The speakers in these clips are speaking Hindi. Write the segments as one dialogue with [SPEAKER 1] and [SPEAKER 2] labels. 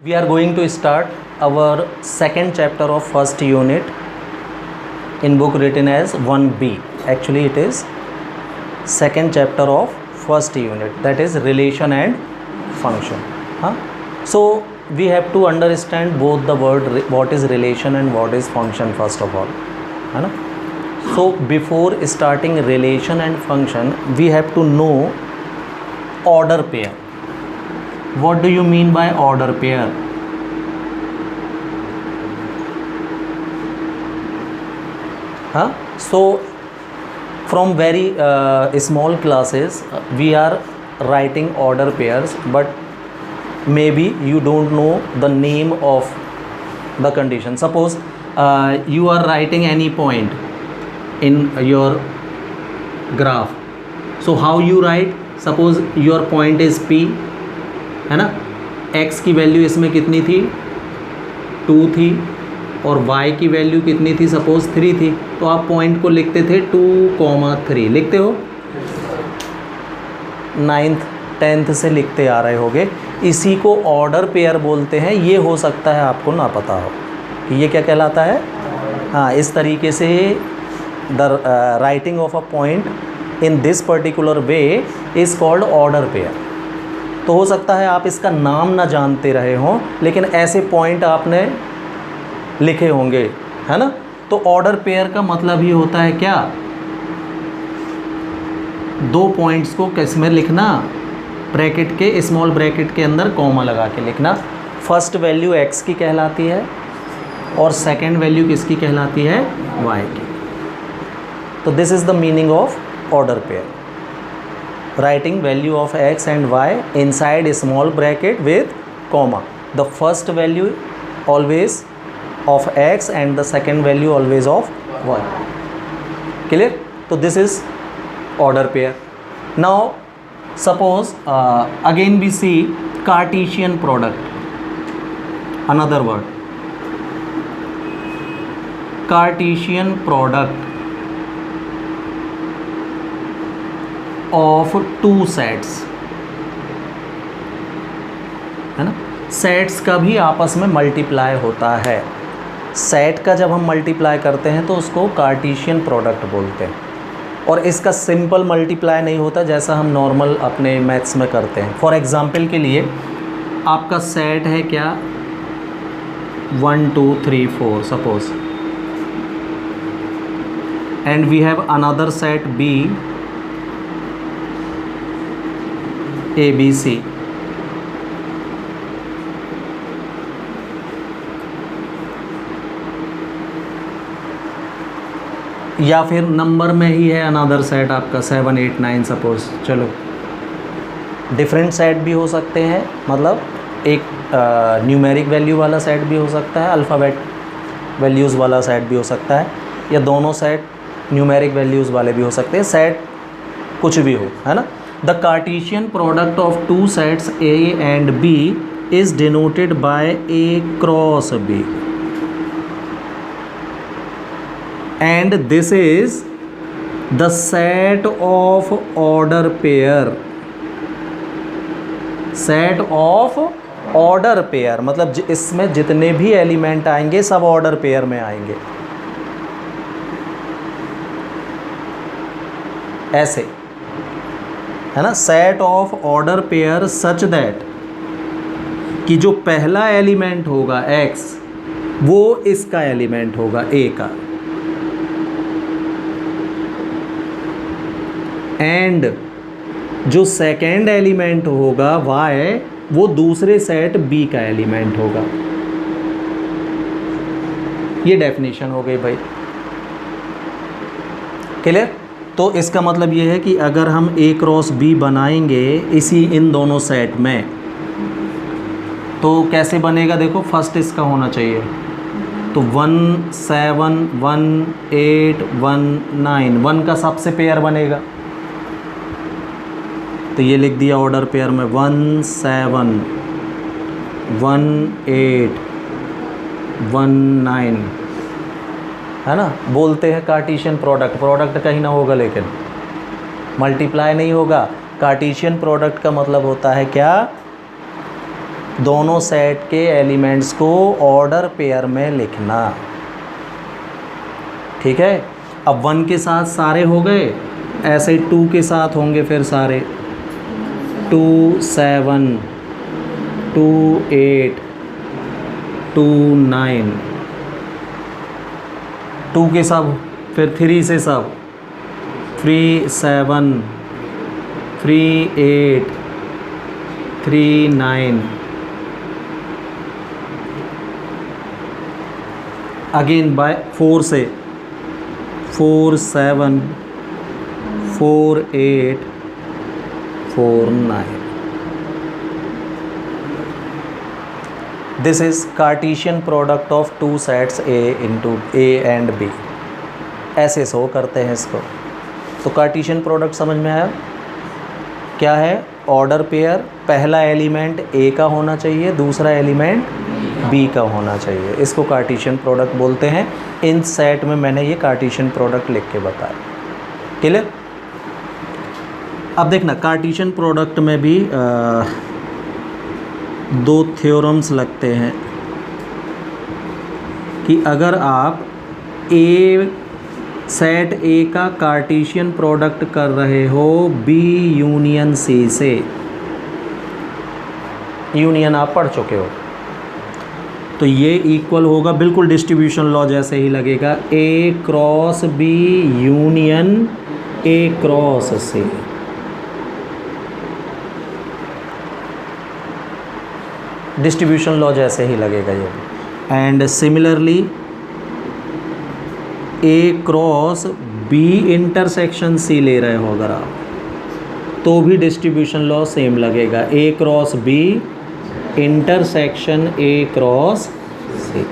[SPEAKER 1] We are going to start our second chapter of first unit in book written as 1B. Actually it is second chapter of first unit, that is relation and function. So we have to understand both the word what is relation and what is function first of all. So before starting relation and function we have to know order pair. What do you mean by order pair? So from very small classes we are writing order pairs, but maybe you don't know the name of the condition. Suppose you are writing any point in your graph. So how you write? Suppose your point is P, है ना, x की वैल्यू इसमें कितनी थी 2 थी और y की वैल्यू कितनी थी सपोज 3 थी, तो आप पॉइंट को लिखते थे 2,3 लिखते हो, 9th 10th से लिखते आ रहे होगे। इसी को ऑर्डर पेयर बोलते हैं। ये हो सकता है आपको ना पता हो कि ये क्या कहलाता है। हाँ, इस तरीके से the writing of a point in this particular way is called order pair. तो हो सकता है आप इसका नाम ना जानते रहे हों, लेकिन ऐसे पॉइंट आपने लिखे होंगे, है ना। तो ऑर्डर पेयर का मतलब ही होता है क्या, दो पॉइंट्स को किस में लिखना, ब्रैकेट के स्मॉल ब्रैकेट के अंदर कॉमा लगा के लिखना। फर्स्ट वैल्यू x की कहलाती है और सेकंड वैल्यू किसकी कहलाती है, y की। तो this is the meaning of order pair, writing value of x and y inside a small bracket with comma. The first value always of x and the second value always of y. Clear? So this is order pair. Now suppose again we see Cartesian product. Another word, Cartesian product of two sets, है ना। सेट्स का भी आपस में मल्टीप्लाई होता है। सेट का जब हम मल्टीप्लाई करते हैं तो उसको कार्टेशियन प्रोडक्ट बोलते हैं, और इसका सिंपल मल्टीप्लाई नहीं होता जैसा हम नॉर्मल अपने मैथ्स में करते हैं। फॉर एग्जांपल के लिए आपका सेट है क्या 1 2 3 4 suppose, and we have another set B ABC। या फिर नंबर में ही है अनदर सेट आपका 7 8 9 सपोज। चलो डिफरेंट सेट भी हो सकते हैं, मतलब एक न्यूमेरिक वैल्यू वाला सेट भी हो सकता है, अल्फ़ाबेट वैल्यूज़ वाला सेट भी हो सकता है, या दोनों सेट न्यूमेरिक वैल्यूज़ वाले भी हो सकते हैं। सेट कुछ भी हो, है ना। The Cartesian product of two sets A and B is denoted by A cross B, and this is the set of order pair. Set of order pair मतलब इसमें जितने भी एलिमेंट आएंगे सब ऑर्डर पेयर में आएंगे, ऐसे, है ना। Set of order pair such that कि जो पहला एलिमेंट होगा x वो इसका एलिमेंट होगा A का, एंड जो सेकेंड एलिमेंट होगा y वो दूसरे सेट B का एलिमेंट होगा। ये डेफिनेशन हो गई भाई, क्लियर। तो इसका मतलब ये है कि अगर हम A क्रॉस B बनाएंगे इसी इन दोनों सेट में, तो कैसे बनेगा, देखो फर्स्ट इसका होना चाहिए, तो 1 7 1 8 1 9, 1 का सबसे पेयर बनेगा, तो ये लिख दिया ऑर्डर पेयर में 1 7 1 8 1 9, है ना। बोलते हैं कार्टेशियन प्रोडक्ट, प्रोडक्ट कहीं ना होगा लेकिन मल्टीप्लाई नहीं होगा। कार्टेशियन प्रोडक्ट का मतलब होता है क्या, दोनों सेट के एलिमेंट्स को ऑर्डर पेयर में लिखना। ठीक है, अब 1 के साथ सारे हो गए, ऐसे 2 के साथ होंगे फिर सारे 2 7 2 8 2 9, 2 के सब, फिर 3 से सब 3 7 3 8 3 9, अगेन बाय 4 से 4 7 4 8 4 9। This is Cartesian product of two sets A into A and B. ऐसे शो करते हैं इसको। तो कार्टेशियन प्रोडक्ट समझ में आया क्या है? ऑर्डर पेयर, पहला एलिमेंट ए का होना चाहिए, दूसरा एलिमेंट बी का होना चाहिए, इसको कार्टेशियन प्रोडक्ट बोलते हैं। इन सेट में मैंने ये कार्टेशियन प्रोडक्ट लिख के बताया। क्लियर? अब देखना कार्टेशियन प्रोडक्ट में भी 2 थ्योरम्स लगते हैं कि अगर आप ए सेट ए का कार्टेशियन प्रोडक्ट कर रहे हो बी यूनियन सी से, यूनियन आप पढ़ चुके हो, तो ये इक्वल होगा, बिल्कुल डिस्ट्रीब्यूशन लॉ जैसे ही लगेगा, A cross B union A cross C. Distribution law जैसे ही लगेगा ये। And similarly A cross B intersection C ले रहे हो अगर आप, तो भी डिस्ट्रीब्यूशन लॉ सेम लगेगा, A cross B intersection A cross C.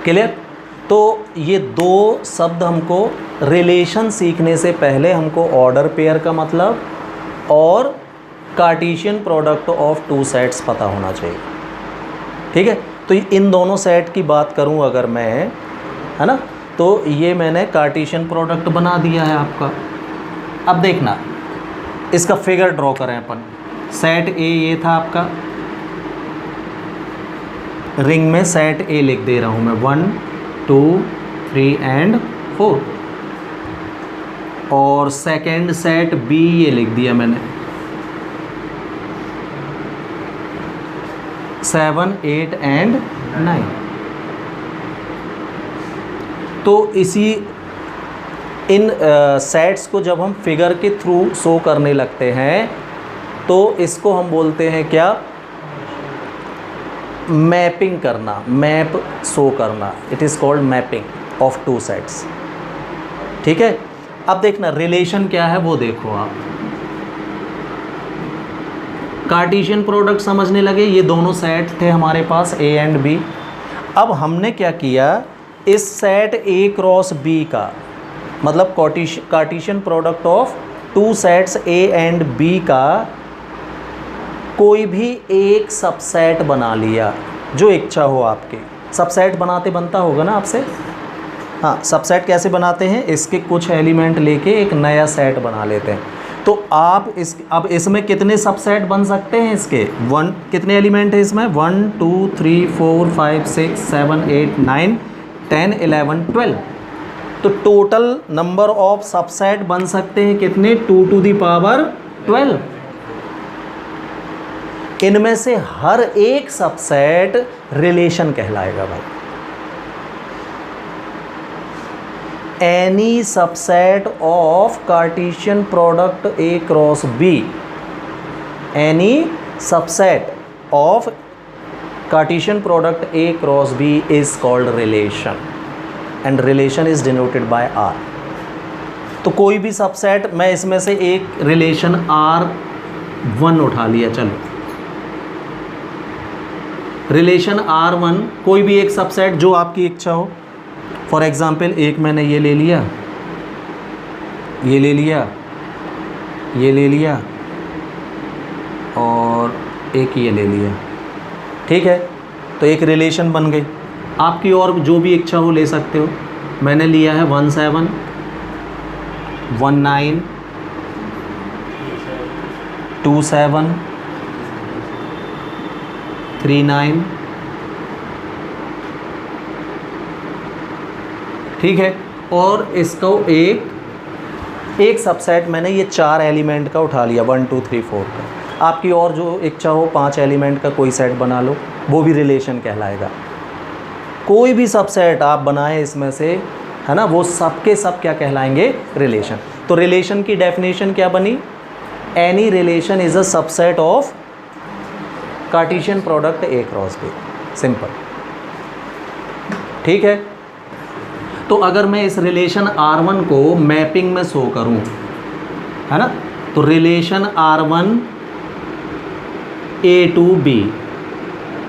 [SPEAKER 1] Clear? तो ये 2 शब्द हमको रिलेशन सीखने से पहले हमको ऑर्डर पेयर का मतलब और Cartesian product of two sets पता होना चाहिए। ठीक है, तो इन दोनों सेट की बात करूं अगर मैं, है ना, तो ये मैंने कार्टेशियन प्रोडक्ट बना दिया है आपका। अब देखना इसका फिगर ड्रॉ करें अपन। सेट ए ये था आपका, रिंग में सेट ए लिख दे रहा हूं मैं 1 2 3 एंड 4, और सेकेंड सेट बी ये लिख दिया मैंने 7 8 एंड 9। तो इसी इन सेट्स को जब हम फिगर के थ्रू शो करने लगते हैं तो इसको हम बोलते हैं क्या? मैपिंग करना, मैप शो करना। It is called mapping of two sets. ठीक है, अब देखना रिलेशन क्या है वो देखो आप। कार्टेशियन प्रोडक्ट समझने लगे, ये दोनों सेट थे हमारे पास ए एंड बी। अब हमने क्या किया, इस सेट ए क्रॉस बी का मतलब Cartesian product of two sets A and B का कोई भी एक सबसेट बना लिया जो इच्छा हो आपके। सबसेट बनाते बनता होगा ना आपसे? हाँ, सबसेट कैसे बनाते हैं? इसके कुछ एलिमेंट लेके एक नया सेट बना लेते हैं। तो आप अब इसमें कितने सबसेट बन सकते हैं इसके? 1, कितने एलिमेंट है इसमें? 1 2 3 4 5 6 7 8 9 10 11 12। तो टोटल नंबर ऑफ सबसेट बन सकते हैं कितने? 2 टू द पावर 12। इनमें से हर एक सबसेट रिलेशन कहलाएगा भाई। Any subset of Cartesian product A cross B, any subset of Cartesian product A cross B is called relation and relation is denoted by R. तो कोई भी सबसेट, मैं इसमें से एक रिलेशन R1 उठा लिया, चलो रिलेशन R1 कोई भी एक सबसेट जो आपकी इच्छा हो। फॉर एग्ज़ाम्पल एक मैंने ये ले लिया, ये ले लिया, ये ले लिया और एक ये ले लिया। ठीक है, तो एक रिलेशन बन गई। आपकी और जो भी इच्छा हो ले सकते हो। मैंने लिया है 1 7 1 9 2 7 3 9, ठीक है। और इसको एक सबसेट मैंने ये 4 एलिमेंट का उठा लिया, 1 2 3 4 का। आपकी और जो इच्छा हो 5 एलिमेंट का कोई सेट बना लो, वो भी रिलेशन कहलाएगा। कोई भी सबसेट आप बनाएं इसमें से, है ना, वो सब के सब क्या कहलाएंगे? रिलेशन। तो रिलेशन की डेफिनेशन क्या बनी? Any relation is a subset of Cartesian product A cross B। Simple, ठीक है। तो अगर मैं इस रिलेशन R1 को मैपिंग में शो करूं, है ना, तो relation R1 A to B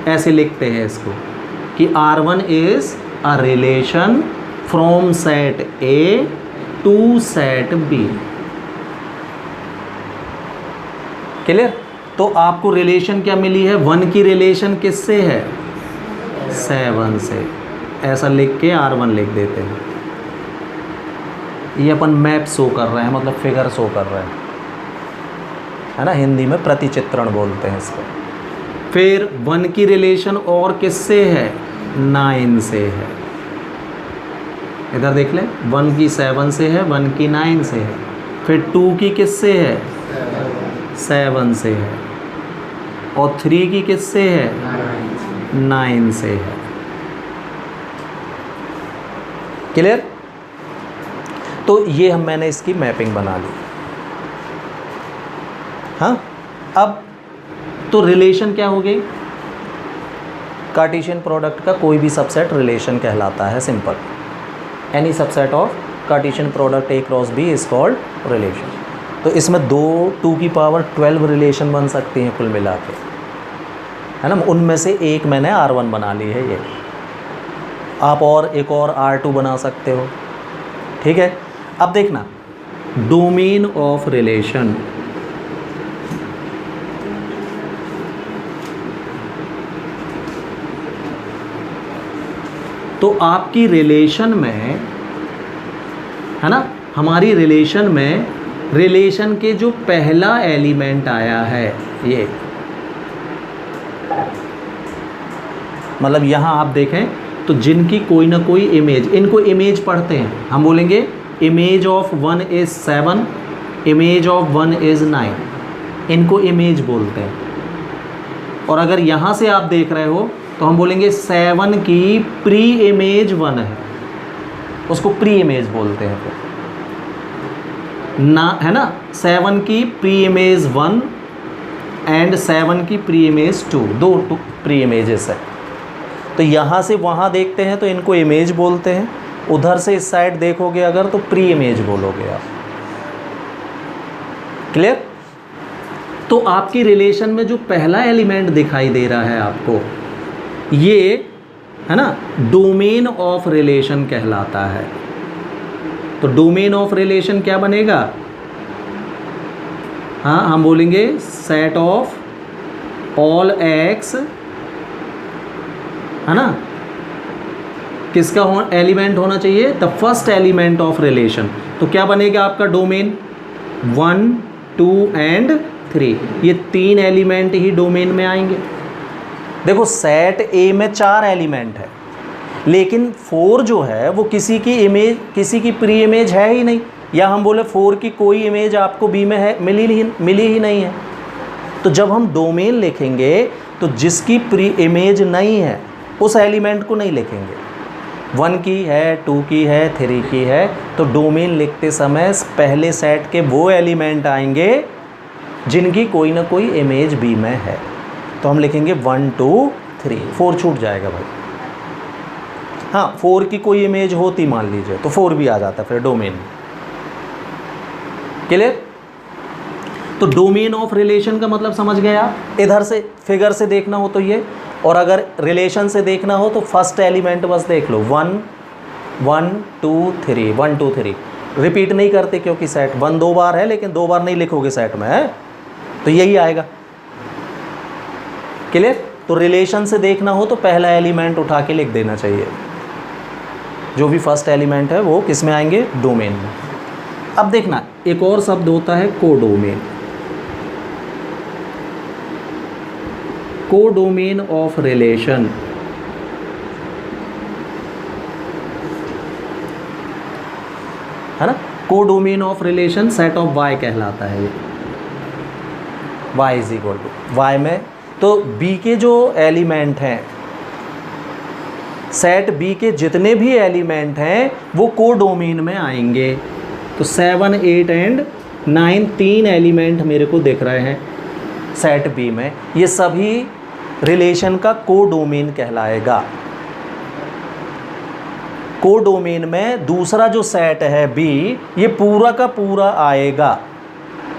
[SPEAKER 1] ऐसे लिखते हैं इसको कि R1 is a relation from set A to set B। Clear? तो आपको रिलेशन क्या मिली है? 1 की रिलेशन किससे है? 7 से। ऐसा लिख के R1 लिख देते हैं। ये अपन मैप शो कर रहे हैं, मतलब फिगर शो कर रहे हैं, है ना, हिंदी में प्रतिचित्रण बोलते हैं इसको। फिर 1 की रिलेशन और किससे है? 9 से है। इधर देख लें, 1 की 7 से है, 1 की 9 से है। फिर 2 की किससे है? 7 से है। और 3 की किससे है? 9 से है। क्लियर? तो ये मैंने इसकी मैपिंग बना ली। हाँ, अब तो रिलेशन क्या हो गई? कार्टेशियन प्रोडक्ट का कोई भी सबसेट रिलेशन कहलाता है। Simple, any subset of Cartesian product A cross B is called relation. तो इसमें 2 की पावर 12 रिलेशन बन सकती हैं कुल मिला के, है ना। उनमें से एक मैंने R1 बना ली है। ये आप और एक और R2 बना सकते हो, ठीक है। अब देखना, डोमेन ऑफ रिलेशन। तो आपकी रिलेशन में, है ना, हमारी रिलेशन में रिलेशन के जो पहला एलिमेंट आया है, ये मतलब यहाँ आप देखें तो जिनकी कोई ना कोई इमेज, इनको इमेज पढ़ते हैं हम, बोलेंगे image of 1 is 7, image of 1 is 9, इनको इमेज बोलते हैं। और अगर यहाँ से आप देख रहे हो तो हम बोलेंगे 7 की प्री इमेज 1 है, उसको प्री इमेज बोलते हैं। फिर ना, है ना, 7 की प्री इमेज 1 एंड 7 की प्री इमेज 2, दो प्री इमेजेस है। तो यहाँ से वहाँ देखते हैं तो इनको इमेज बोलते हैं, उधर से इस साइड देखोगे अगर तो प्री इमेज बोलोगे आप। क्लियर? तो आपकी रिलेशन में जो पहला एलिमेंट दिखाई दे रहा है आपको, ये, है ना, डोमेन ऑफ रिलेशन कहलाता है। तो डोमेन ऑफ रिलेशन क्या बनेगा? हाँ, हम बोलेंगे सेट ऑफ ऑल एक्स, है ना, किसका एलिमेंट होना चाहिए? The first element of relation. तो क्या बनेगा आपका डोमेन? 1 2 एंड 3, ये 3 एलिमेंट ही डोमेन में आएंगे। देखो, सेट A में 4 एलिमेंट है, लेकिन 4 जो है वो किसी की इमेज, किसी की प्री इमेज है ही नहीं, या हम बोले 4 की कोई इमेज आपको B में है, मिली ही नहीं है। तो जब हम डोमेन लिखेंगे तो जिसकी प्री इमेज नहीं है उस एलिमेंट को नहीं लिखेंगे। 1 की है, 2 की है, 3 की है, तो डोमेन लिखते समय पहले सेट के वो एलिमेंट आएंगे जिनकी कोई ना कोई इमेज B में है। तो हम लिखेंगे 1 2 3, 4 छूट जाएगा भाई। हाँ, 4 की कोई इमेज होती मान लीजिए तो 4 भी आ जाता फिर डोमेन। क्लियर? तो डोमेन ऑफ रिलेशन का मतलब समझ गए आप। इधर से फिगर से देखना हो तो ये, और अगर रिलेशन से देखना हो तो फर्स्ट एलिमेंट बस देख लो, 1 1 2 3, 1 2 3, रिपीट नहीं करते क्योंकि सेट 1 2 बार है, लेकिन 2 बार नहीं लिखोगे सेट में, है तो यही आएगा। क्लियर? तो रिलेशन से देखना हो तो पहला एलिमेंट उठा के लिख देना चाहिए, जो भी फर्स्ट एलिमेंट है वो किस में आएंगे? डोमेन में। अब देखना, एक और शब्द होता है कोडोमेन। कोडोमेन ऑफ रिलेशन, है ना। Codomain of relation set of Y कहलाता है ये। Y is equal to Y में तो बी के जो एलिमेंट हैं, सेट बी के जितने भी एलिमेंट हैं वो कोडोमेन में आएंगे। तो 7, 8 एंड 9 3 एलिमेंट मेरे को दिख रहे हैं सेट बी में, ये सभी रिलेशन का कोडोमेन कहलाएगा। कोडोमेन में दूसरा जो सेट है बी, ये पूरा का पूरा आएगा,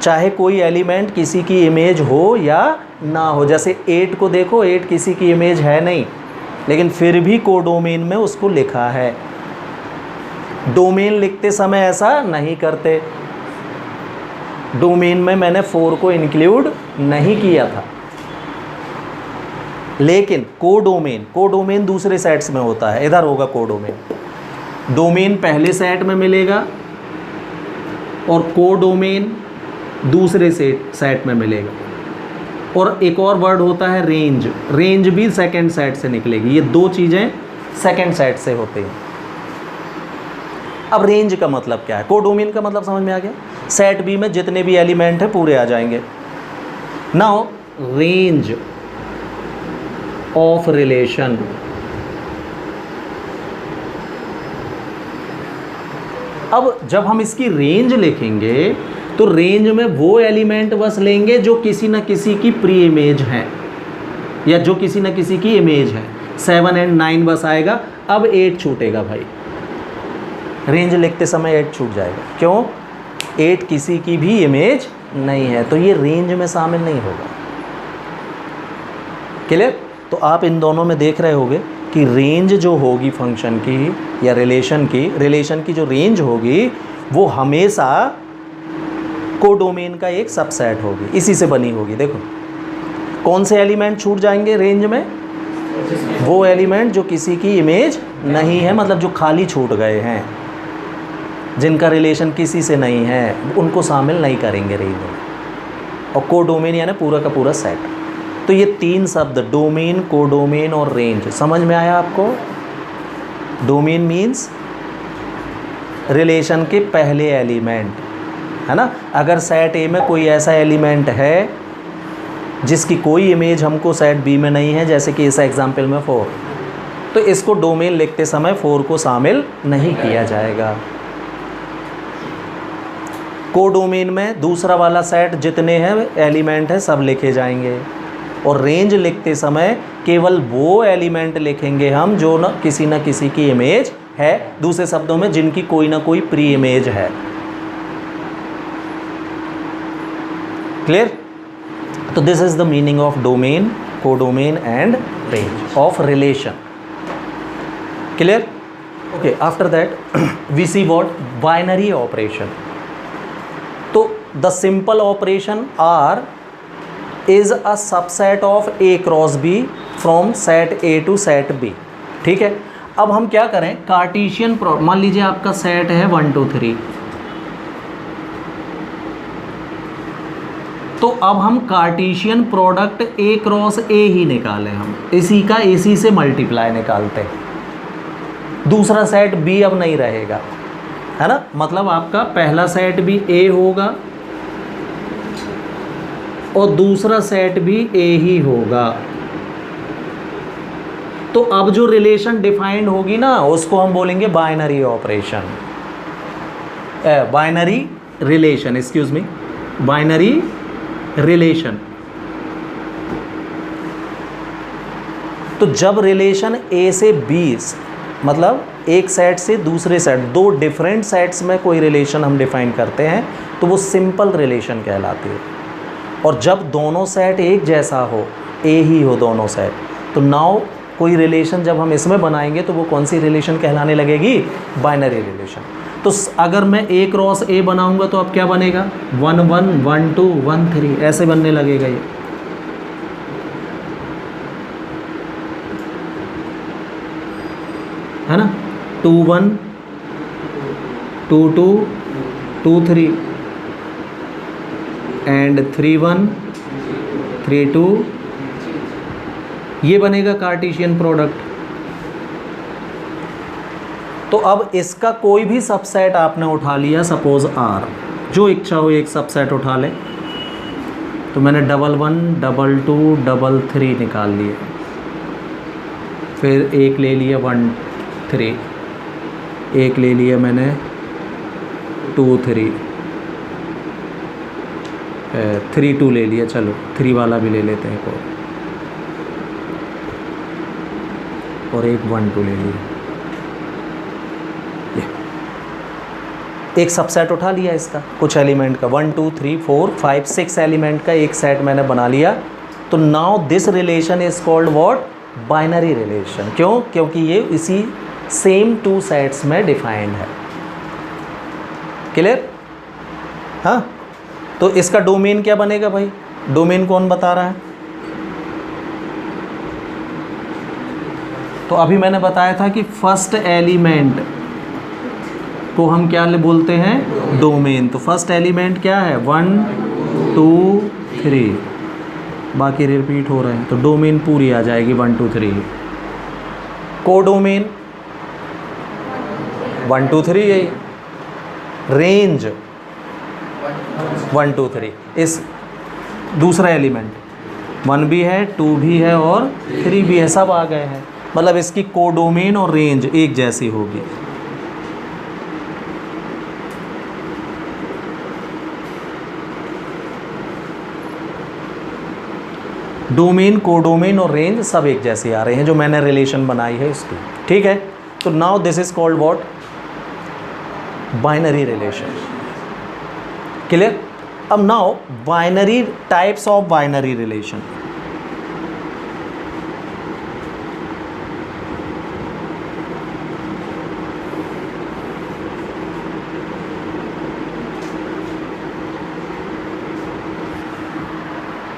[SPEAKER 1] चाहे कोई एलिमेंट किसी की इमेज हो या ना हो। जैसे 8 को देखो, 8 किसी की इमेज है नहीं, लेकिन फिर भी कोडोमेन में उसको लिखा है। डोमेन लिखते समय ऐसा नहीं करते, डोमेन में मैंने 4 को इंक्लूड नहीं किया था, लेकिन कोडोमेन दूसरे सेट्स में होता है। इधर होगा कोडोमेन, डोमेन पहले सेट में मिलेगा और कोडोमेन दूसरे सेट में मिलेगा। और एक और वर्ड होता है रेंज, रेंज भी सेकंड सेट से निकलेगी। ये दो चीज़ें सेकंड सेट से होते हैं। अब रेंज का मतलब क्या है, कोडोमेन का मतलब समझ में आ गया। सेट बी में जितने भी एलिमेंट हैं पूरे आ जाएंगे। नाउ रेंज ऑफ रिलेशन, अब जब हम इसकी रेंज लिखेंगे तो रेंज में वो एलिमेंट बस लेंगे जो किसी न किसी की प्री इमेज है या जो किसी न किसी की इमेज है। 7 एंड 9 बस आएगा। अब 8 छूटेगा भाई, रेंज लिखते समय 8 छूट जाएगा। क्यों? 8 किसी की भी इमेज नहीं है, तो ये रेंज में शामिल नहीं होगा। क्लियर? तो आप इन दोनों में देख रहे होगे कि रेंज जो होगी फंक्शन की या रिलेशन की जो रेंज होगी वो हमेशा कोडोमेन का एक सबसेट होगी, इसी से बनी होगी। देखो कौन से एलिमेंट छूट जाएंगे रेंज में, वो एलिमेंट जो किसी की इमेज नहीं है, मतलब जो खाली छूट गए हैं, जिनका रिलेशन किसी से नहीं है, उनको शामिल नहीं करेंगे रेंज में। और कोडोमेन यानी पूरा का पूरा सेट। तो ये 3 शब्द डोमेन, कोडोमेन और रेंज समझ में आया आपको? डोमेन मीन्स रिलेशन के पहले एलिमेंट, है ना। अगर सेट ए में कोई ऐसा एलिमेंट है जिसकी कोई इमेज हमको सेट बी में नहीं है, जैसे कि इस एग्जाम्पल में 4, तो इसको डोमेन लिखते समय 4 को शामिल नहीं किया जाएगा। कोडोमेन में दूसरा वाला सेट जितने हैं एलिमेंट हैं सब लिखे जाएंगे। और रेंज लिखते समय केवल वो एलिमेंट लिखेंगे हम जो न किसी की इमेज है, दूसरे शब्दों में जिनकी कोई ना कोई प्री इमेज है। क्लियर? तो this is the meaning of domain, codomain and range of relation. Clear? Okay, after that we see what binary operation. तो the simple operation R is a subset of A cross B from set A to set B. ठीक है, अब हम क्या करें, कार्टेशियन मान लीजिए आपका सेट है 1 2 3, तो अब हम Cartesian product A cross A ही निकालें, हम इसी का इसी से मल्टीप्लाई निकालते हैं। दूसरा सेट बी अब नहीं रहेगा, है ना। मतलब आपका पहला सेट भी ए होगा और दूसरा सेट भी ए ही होगा। तो अब जो रिलेशन डिफाइंड होगी ना, उसको हम बोलेंगे binary operation, binary relation, excuse me, binary relation. तो जब रिलेशन ए से बी, मतलब एक सेट से दूसरे सेट, दो डिफरेंट सेट्स में कोई रिलेशन हम डिफाइन करते हैं, तो वो सिंपल रिलेशन कहलाती है। और जब दोनों सेट एक जैसा हो, ए ही हो दोनों सेट, तो नाउ कोई रिलेशन जब हम इसमें बनाएंगे तो वो कौन सी रिलेशन कहलाने लगेगी? Binary relation. तो अगर मैं ए क्रॉस ए बनाऊंगा तो अब क्या बनेगा? 1 1 1 2 1 3 ऐसे बनने लगेगा ये। है ना, 2 1 2 2 2 3 एंड 3 1 3 2 ये बनेगा कार्टेशियन प्रोडक्ट। तो अब इसका कोई भी सबसेट आपने उठा लिया, सपोज R, जो इच्छा हो एक सबसेट उठा ले। तो मैंने 1 1 2 2 3 निकाल लिए, फिर एक ले लिया 1 3, एक ले लिया मैंने 2 3, 3 2 ले लिया, चलो 3 वाला भी ले लेते हैं और एक 1 2 ले लिया। एक सबसेट उठा लिया इसका, कुछ एलिमेंट का, 1 2 3 4 5 6 एलिमेंट का एक सेट मैंने बना लिया। तो now this relation is called what? Binary relation. क्यों? क्योंकि ये इसी सेम 2 सेट्स में डिफाइंड है। क्लियर? हाँ, तो इसका डोमेन क्या बनेगा भाई? डोमेन कौन बता रहा है? तो अभी मैंने बताया था कि फर्स्ट एलिमेंट को हम क्या बोलते हैं? डोमेन। तो फर्स्ट एलिमेंट क्या है? 1 2 3, बाकी रिपीट हो रहे हैं, तो डोमेन पूरी आ जाएगी 1 2 3। कोडोमेन 1 2 3 यही, रेंज 1 2 3, इस दूसरा एलिमेंट 1 भी है, 2 भी है और 3 भी है, सब आ गए हैं। मतलब इसकी कोडोमेन और रेंज एक जैसी होगी। डोमेन, कोडोमेन और रेंज सब एक जैसे आ रहे हैं, जो मैंने रिलेशन बनाई है इसकी। ठीक है, तो now this is called what? Binary relation. Clear? अब now binary, types of binary relation.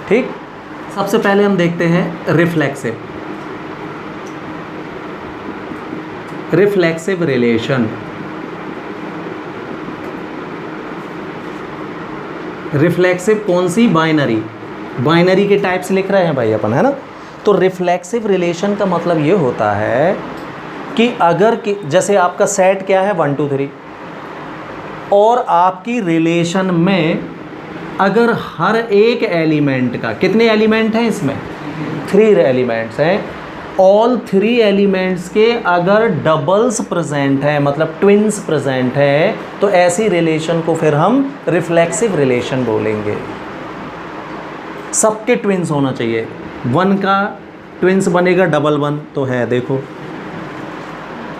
[SPEAKER 1] ठीक, सबसे पहले हम देखते हैं रिफ्लेक्सिव। Reflexive relation. रिफ्लेक्सिव कौन सी? बाइनरी। बाइनरी के टाइप्स लिख रहे हैं भाई अपन, है ना? तो रिफ्लेक्सिव रिलेशन का मतलब ये होता है कि अगर कि जैसे आपका सेट क्या है 1 2 3, और आपकी रिलेशन में अगर हर एक एलिमेंट का, कितने एलिमेंट हैं इसमें? 3 एलिमेंट्स हैं। ऑल 3 एलिमेंट्स के अगर डबल्स प्रेजेंट हैं, मतलब ट्विन्स प्रेजेंट हैं, तो ऐसी रिलेशन को फिर हम रिफ्लेक्सिव रिलेशन बोलेंगे। सबके ट्विन्स होना चाहिए। 1 का ट्विन्स बनेगा 1 1, तो है, देखो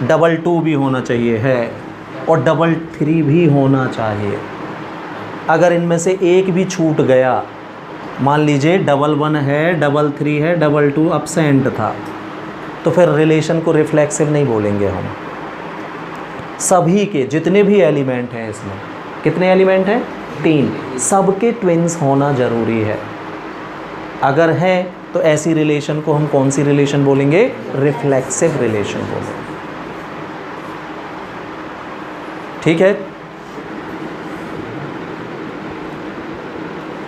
[SPEAKER 1] 2 2 भी होना चाहिए, है, और 3 3 भी होना चाहिए। अगर इनमें से एक भी छूट गया, मान लीजिए 1 1 है, 3 3 है, 2 2 एब्सेंट था, तो फिर रिलेशन को रिफ्लेक्सिव नहीं बोलेंगे हम। सभी के जितने भी एलिमेंट हैं इसमें, कितने एलिमेंट हैं? 3, सबके ट्विन्स होना ज़रूरी है। अगर है तो ऐसी रिलेशन को हम कौन सी रिलेशन बोलेंगे? रिफ्लेक्सिव रिलेशन बोलेंगे। ठीक है,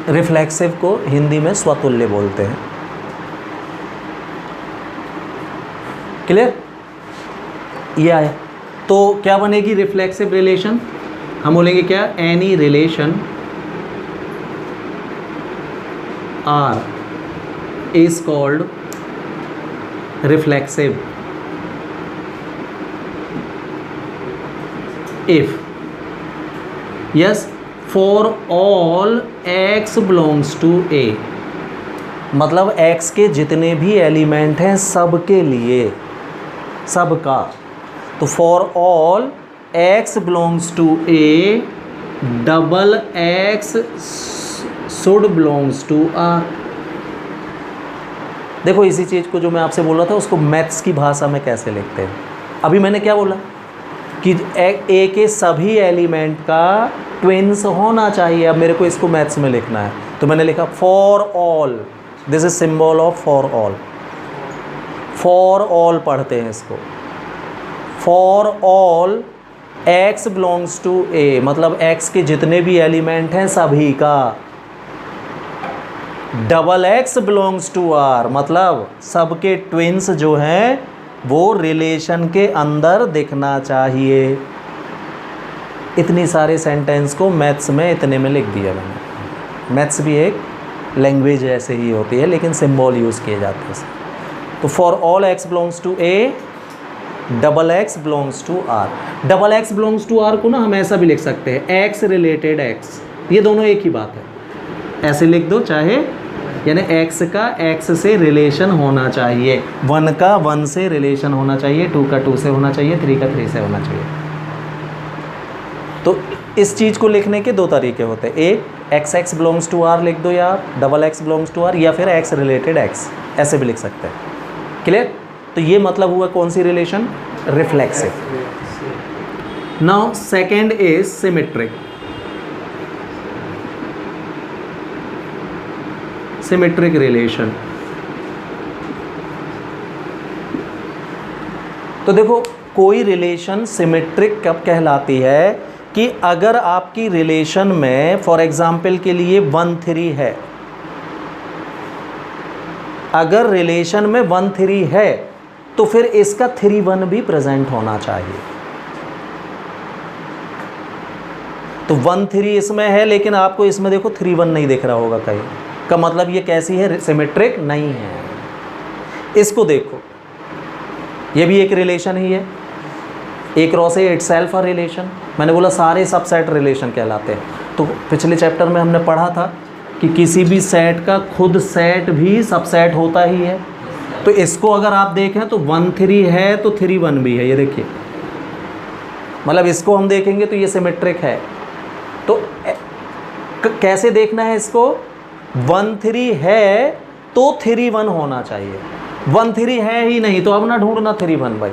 [SPEAKER 1] रिफ्लेक्सिव को हिंदी में स्वतुल्य बोलते हैं। क्लियर? ये आया। तो क्या बनेगी रिफ्लेक्सिव रिलेशन? हम बोलेंगे क्या? Any relation R is called reflexive if, yes, for all x belongs to a। मतलब x के जितने भी एलिमेंट हैं सब के लिए, सबका। तो for all x belongs to a, double x should belongs to r। देखो इसी चीज़ को जो मैं आपसे बोल रहा था उसको मैथ्स की भाषा में कैसे लिखते हैं। अभी मैंने क्या बोला कि ए के सभी एलिमेंट का ट्विन्स होना चाहिए। अब मेरे को इसको मैथ्स में लिखना है, तो मैंने लिखा for all, this is symbol of for all. For all पढ़ते हैं इसको। For all x belongs to a, मतलब x के जितने भी एलिमेंट हैं सभी का, double X belongs to R, मतलब सबके ट्विंस जो हैं वो रिलेशन के अंदर दिखना चाहिए। इतनी सारे सेंटेंस को मैथ्स में इतने में लिख दिया मैंने। मैथ्स भी एक लैंग्वेज ऐसे ही होती है लेकिन सिंबल यूज़ किए जाते हैं। तो for all X belongs to A, double X belongs to R. Double X belongs to R को ना हम ऐसा भी लिख सकते हैं, एक्स रिलेटेड एक्स, ये दोनों एक ही बात है। ऐसे लिख दो चाहे, यानी एक्स का एक्स से रिलेशन होना चाहिए, 1 का 1 से रिलेशन होना चाहिए, 2 का 2 से होना चाहिए, 3 का 3 से होना चाहिए। तो इस चीज़ को लिखने के दो तरीके होते हैं, एक X X belongs to R लिख दो या double X belongs to R, या फिर एक्स रिलेटेड एक्स, ऐसे भी लिख सकते हैं। क्लियर? तो ये मतलब हुआ कौन सी relation? Reflexive. Now second is symmetric. Symmetric relation, तो देखो कोई रिलेशन सिमेट्रिक कब कहलाती है कि अगर आपकी रिलेशन में फॉर एग्जाम्पल के लिए 1 3 है, अगर रिलेशन में 1 3 है तो फिर इसका 3 1 भी प्रेजेंट होना चाहिए। तो 1 3 इसमें है लेकिन आपको इसमें देखो 3 1 नहीं दिख रहा होगा कहीं, का मतलब ये कैसी है? सिमेट्रिक नहीं है। इसको देखो, ये भी एक रिलेशन ही है, एक रॉ से इटसेल्फ अ रिलेशन। मैंने बोला सारे सबसेट रिलेशन कहलाते हैं। तो पिछले चैप्टर में हमने पढ़ा था कि किसी भी सेट का खुद सेट भी सबसेट होता ही है। तो इसको अगर आप देखें तो 1 3 है तो 3 1 भी है, ये देखिए, मतलब इसको हम देखेंगे तो ये सिमेट्रिक है। तो कैसे देखना है इसको? 1 3 है तो 3 1 होना चाहिए, 1 3 है ही नहीं तो अब ना ढूंढना 3 1 भाई।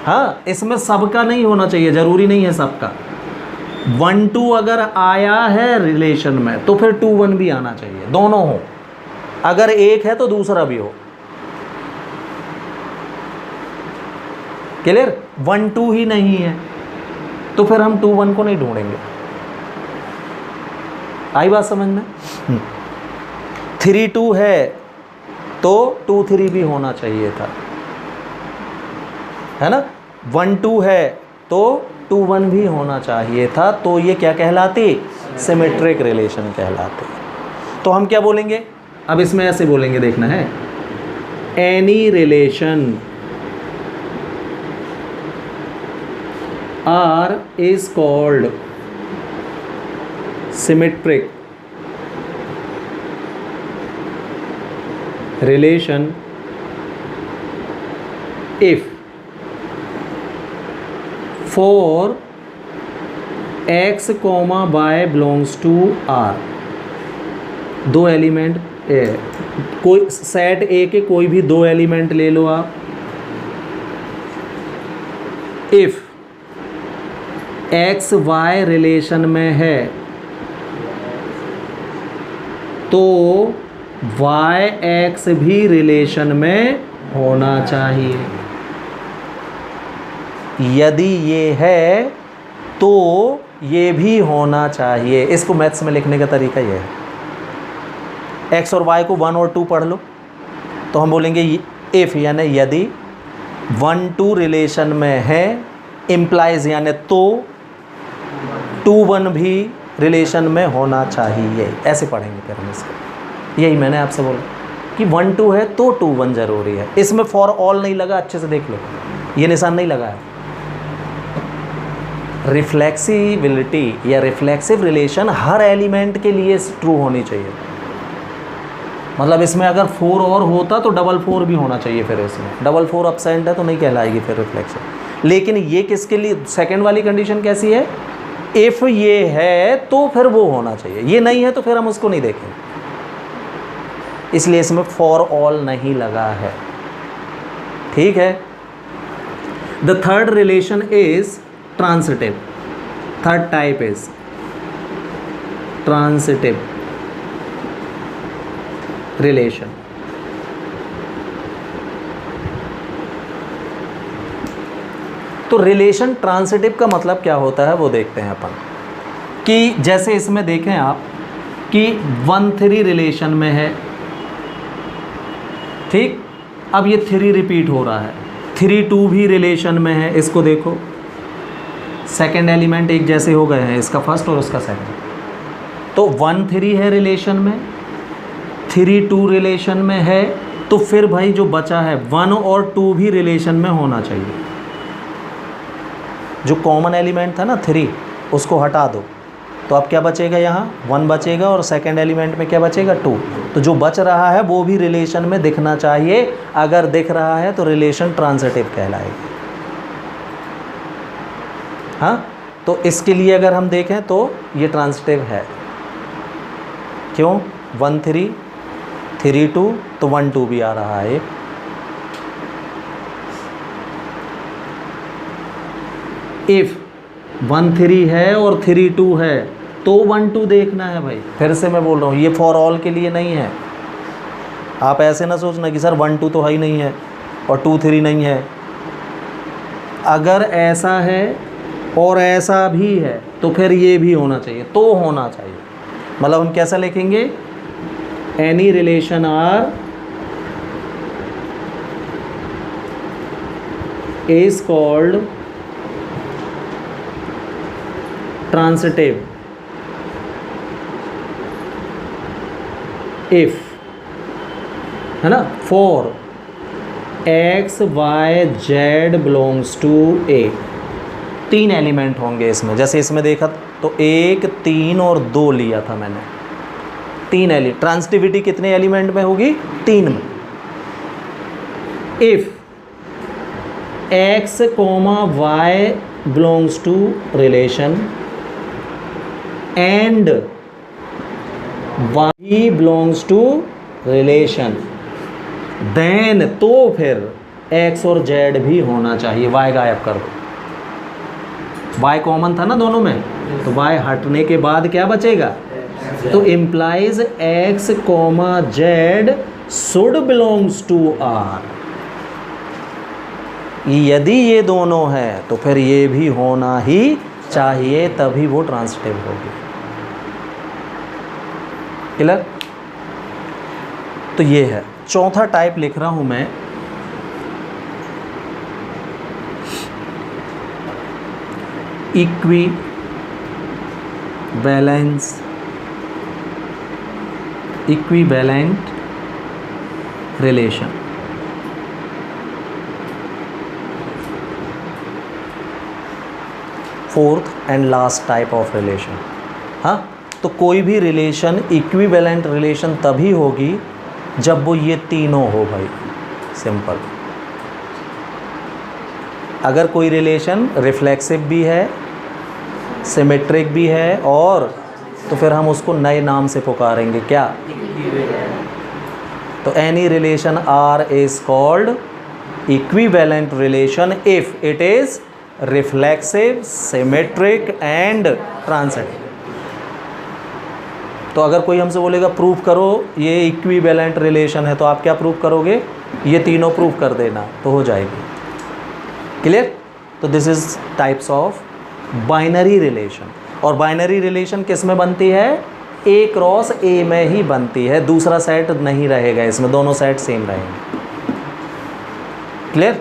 [SPEAKER 1] हाँ, इसमें सबका नहीं होना चाहिए, जरूरी नहीं है सबका। 1 2 अगर आया है रिलेशन में तो फिर 2 1 भी आना चाहिए, दोनों हो। अगर एक है तो दूसरा भी हो। क्लियर? 1 2 ही नहीं है तो फिर हम 2 1 को नहीं ढूंढेंगे। आई बात समझ में? 3 2 है तो 2 3 भी होना चाहिए था, है ना? 1 2 है तो 2 1 भी होना चाहिए था। तो ये क्या कहलाती? सिमेट्रिक रिलेशन कहलाती। तो हम क्या बोलेंगे अब इसमें? ऐसे बोलेंगे, देखना है, any relation R is called symmetric relation if for x, y belongs to R। दो एलिमेंट कोई सेट ए के कोई भी दो एलिमेंट ले लो आप। इफ x y रिलेशन में है तो y x भी रिलेशन में होना चाहिए। यदि ये है तो ये भी होना चाहिए। इसको मैथ्स में लिखने का तरीका ये है, x और y को 1 और 2 पढ़ लो तो हम बोलेंगे इफ़ यानी यदि 1 2 रिलेशन में है, इम्प्लाइज यानी तो 2 1 भी रिलेशन में होना चाहिए। ऐसे पढ़ेंगे फिर हम इसको। यही मैंने आपसे बोला कि 1 2 है तो 2 1 ज़रूरी है। इसमें फॉर ऑल नहीं लगा, अच्छे से देख लो, ये निशान नहीं लगा है। रिफ्लेक्सिबिलिटी या रिफ्लेक्सिव रिलेशन हर एलिमेंट के लिए ट्रू होनी चाहिए। मतलब इसमें अगर 4 और होता तो 4 भी होना चाहिए, फिर इसमें 4 एब्सेंट है तो नहीं कहलाएगी फिर रिफ्लेक्सिव। लेकिन ये किसके लिए? सेकंड वाली कंडीशन कैसी है? इफ़ ये है तो फिर वो होना चाहिए, ये नहीं है तो फिर हम उसको नहीं देखेंगे। इसलिए इसमें फॉर ऑल नहीं लगा है। ठीक है। The third relation is transitive. Third type is transitive relation. तो रिलेशन ट्रांसिटिव का मतलब क्या होता है वो देखते हैं अपन। कि जैसे इसमें देखें आप कि 1-3 रिलेशन में है, ठीक। अब ये 3 रिपीट हो रहा है, 3-2 भी रिलेशन में है, इसको देखो सेकंड एलिमेंट एक जैसे हो गए हैं, इसका फर्स्ट और उसका सेकंड। तो 1-3 है रिलेशन में, 3-2 रिलेशन में है, तो फिर भाई जो बचा है 1 और 2 भी रिलेशन में होना चाहिए। जो कॉमन एलिमेंट था ना 3, उसको हटा दो, तो अब क्या बचेगा, यहाँ 1 बचेगा और सेकंड एलिमेंट में क्या बचेगा 2। तो जो बच रहा है वो भी रिलेशन में दिखना चाहिए। अगर दिख रहा है तो रिलेशन ट्रांजिटिव कहलाएगा। हाँ, तो इसके लिए अगर हम देखें तो ये ट्रांजिटिव है। क्यों? 1-3, 3-2, तो 1-2 भी आ रहा है। इफ 1-3 है और 3-2 है तो 1-2 देखना है भाई। फिर से मैं बोल रहा हूँ, ये फॉर ऑल के लिए नहीं है। आप ऐसे ना सोचना कि सर 1-2 तो है ही नहीं है और 2-3 नहीं है। अगर ऐसा है और ऐसा भी है तो फिर ये भी होना चाहिए, तो होना चाहिए। मतलब हम कैसा लिखेंगे, any relation R is called transitive if, है ना, for x, y, z belongs to a। 3 element होंगे इसमें, जैसे इसमें देखा तो 1, 3 और 2 लिया था मैंने। 3 एलिमेंट, ट्रांजिटिविटी कितने एलिमेंट में होगी, 3 में। If x, y belongs to relation and y belongs to relation, then, तो फिर x और z भी होना चाहिए। y गायब कर दो, y कॉमन था ना दोनों में, तो y हटने के बाद क्या बचेगा, तो implies x, z should belongs to r। यदि ये दोनों है तो फिर ये भी होना ही चाहिए, तभी वो ट्रांजिटिव होगी। क्लियर? तो ये है। चौथा टाइप लिख रहा हूं मैं, equivalent relation. Fourth and last type of relation. हाँ, तो कोई भी रिलेशन इक्विवेलेंट रिलेशन तभी होगी जब वो ये तीनों हो भाई। सिंपल। अगर कोई रिलेशन रिफ्लेक्सिव भी है, सिमेट्रिक भी है, और तो फिर हम उसको नए नाम से पुकारेंगे, क्या? तो any relation R is called equivalent relation if it is reflexive, symmetric and transitive. तो अगर कोई हमसे बोलेगा प्रूफ करो ये इक्विवेलेंट रिलेशन है, तो आप क्या प्रूफ करोगे? ये तीनों प्रूफ कर देना, तो हो जाएगी। क्लियर? तो this is types of binary relation. और बाइनरी रिलेशन किस में बनती है? A क्रॉस A में ही बनती है, दूसरा सेट नहीं रहेगा इसमें, दोनों सेट सेम रहेंगे। क्लियर?